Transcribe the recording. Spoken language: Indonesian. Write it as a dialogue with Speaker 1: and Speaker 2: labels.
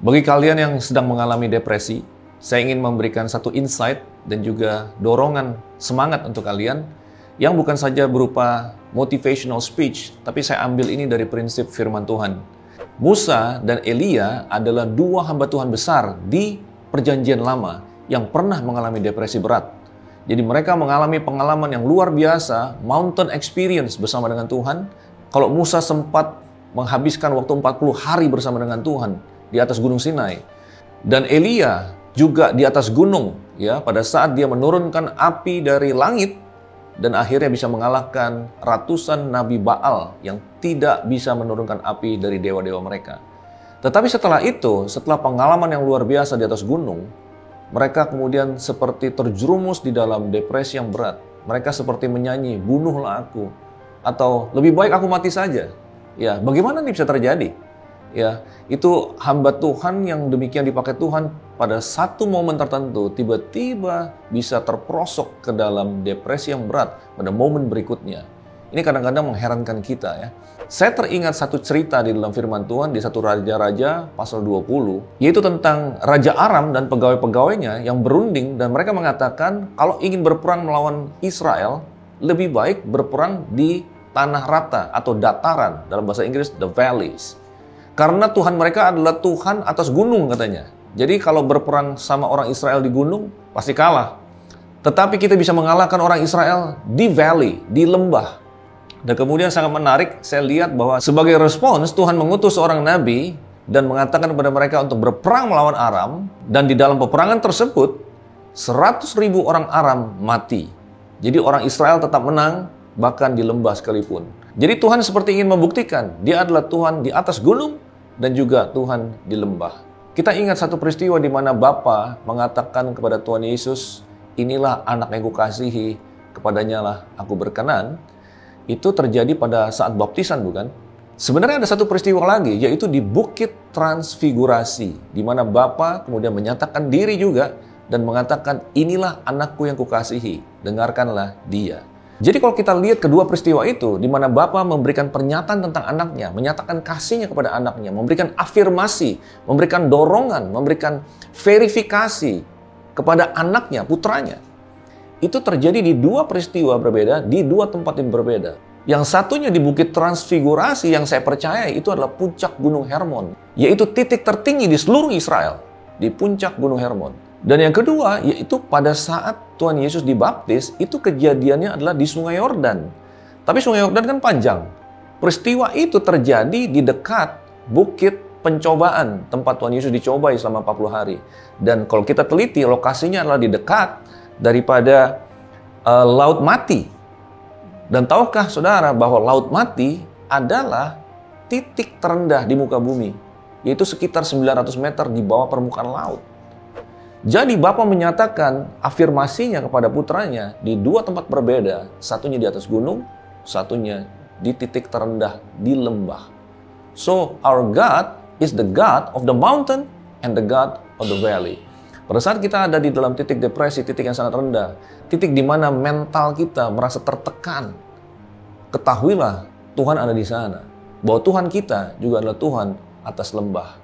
Speaker 1: Bagi kalian yang sedang mengalami depresi, saya ingin memberikan satu insight dan juga dorongan semangat untuk kalian yang bukan saja berupa motivational speech, tapi saya ambil ini dari prinsip firman Tuhan. Musa dan Elia adalah dua hamba Tuhan besar di Perjanjian Lama yang pernah mengalami depresi berat. Jadi mereka mengalami pengalaman yang luar biasa, mountain experience bersama dengan Tuhan. Kalau Musa sempat menghabiskan waktu 40 hari bersama dengan Tuhan di atas Gunung Sinai. Dan Elia juga di atas gunung, ya, pada saat dia menurunkan api dari langit dan akhirnya bisa mengalahkan ratusan nabi Baal yang tidak bisa menurunkan api dari dewa-dewa mereka. Tetapi setelah itu, setelah pengalaman yang luar biasa di atas gunung, mereka kemudian seperti terjerumus di dalam depresi yang berat. Mereka seperti menyanyi, "Bunuhlah aku," atau "Lebih baik aku mati saja." Ya, bagaimana ini bisa terjadi? Ya, itu hamba Tuhan yang demikian dipakai Tuhan pada satu momen tertentu tiba-tiba bisa terperosok ke dalam depresi yang berat pada momen berikutnya. Ini kadang-kadang mengherankan kita, ya. Saya teringat satu cerita di dalam firman Tuhan di satu Raja-Raja pasal 20, yaitu tentang Raja Aram dan pegawai-pegawainya yang berunding dan mereka mengatakan kalau ingin berperang melawan Israel, lebih baik berperang di tanah rata atau dataran, dalam bahasa Inggris the valleys. Karena Tuhan mereka adalah Tuhan atas gunung katanya. Jadi kalau berperang sama orang Israel di gunung, pasti kalah. Tetapi kita bisa mengalahkan orang Israel di valley, di lembah. Dan kemudian sangat menarik, saya lihat bahwa sebagai respons Tuhan mengutus seorang nabi dan mengatakan kepada mereka untuk berperang melawan Aram. Dan di dalam peperangan tersebut, 100.000 orang Aram mati. Jadi orang Israel tetap menang, bahkan di lembah sekalipun. Jadi Tuhan seperti ingin membuktikan, dia adalah Tuhan di atas gunung dan juga Tuhan di lembah. Kita ingat satu peristiwa di mana Bapa mengatakan kepada Tuhan Yesus, "Inilah anak yang kukasihi, kepadanya lah aku berkenan." Itu terjadi pada saat baptisan, bukan? Sebenarnya ada satu peristiwa lagi, yaitu di Bukit Transfigurasi, di mana Bapa kemudian menyatakan diri juga dan mengatakan, "Inilah anakku yang kukasihi, dengarkanlah dia." Jadi kalau kita lihat kedua peristiwa itu, di mana Bapa memberikan pernyataan tentang anaknya, menyatakan kasihnya kepada anaknya, memberikan afirmasi, memberikan dorongan, memberikan verifikasi kepada anaknya, putranya. Itu terjadi di dua peristiwa berbeda, di dua tempat yang berbeda. Yang satunya di Bukit Transfigurasi yang saya percaya itu adalah puncak Gunung Hermon, yaitu titik tertinggi di seluruh Israel, di puncak Gunung Hermon. Dan yang kedua, yaitu pada saat Tuhan Yesus dibaptis, itu kejadiannya adalah di Sungai Yordan. Tapi Sungai Yordan kan panjang. Peristiwa itu terjadi di dekat Bukit Pencobaan, tempat Tuhan Yesus dicobai selama 40 hari. Dan kalau kita teliti, lokasinya adalah di dekat daripada Laut Mati. Dan tahukah saudara bahwa Laut Mati adalah titik terendah di muka bumi, yaitu sekitar 900 meter di bawah permukaan laut. Jadi Bapa menyatakan afirmasinya kepada putranya di dua tempat berbeda, satunya di atas gunung, satunya di titik terendah di lembah. So, our God is the God of the mountain and the God of the valley. Pada saat kita ada di dalam titik depresi, titik yang sangat rendah, titik di mana mental kita merasa tertekan, ketahuilah Tuhan ada di sana. Bahwa Tuhan kita juga adalah Tuhan atas lembah.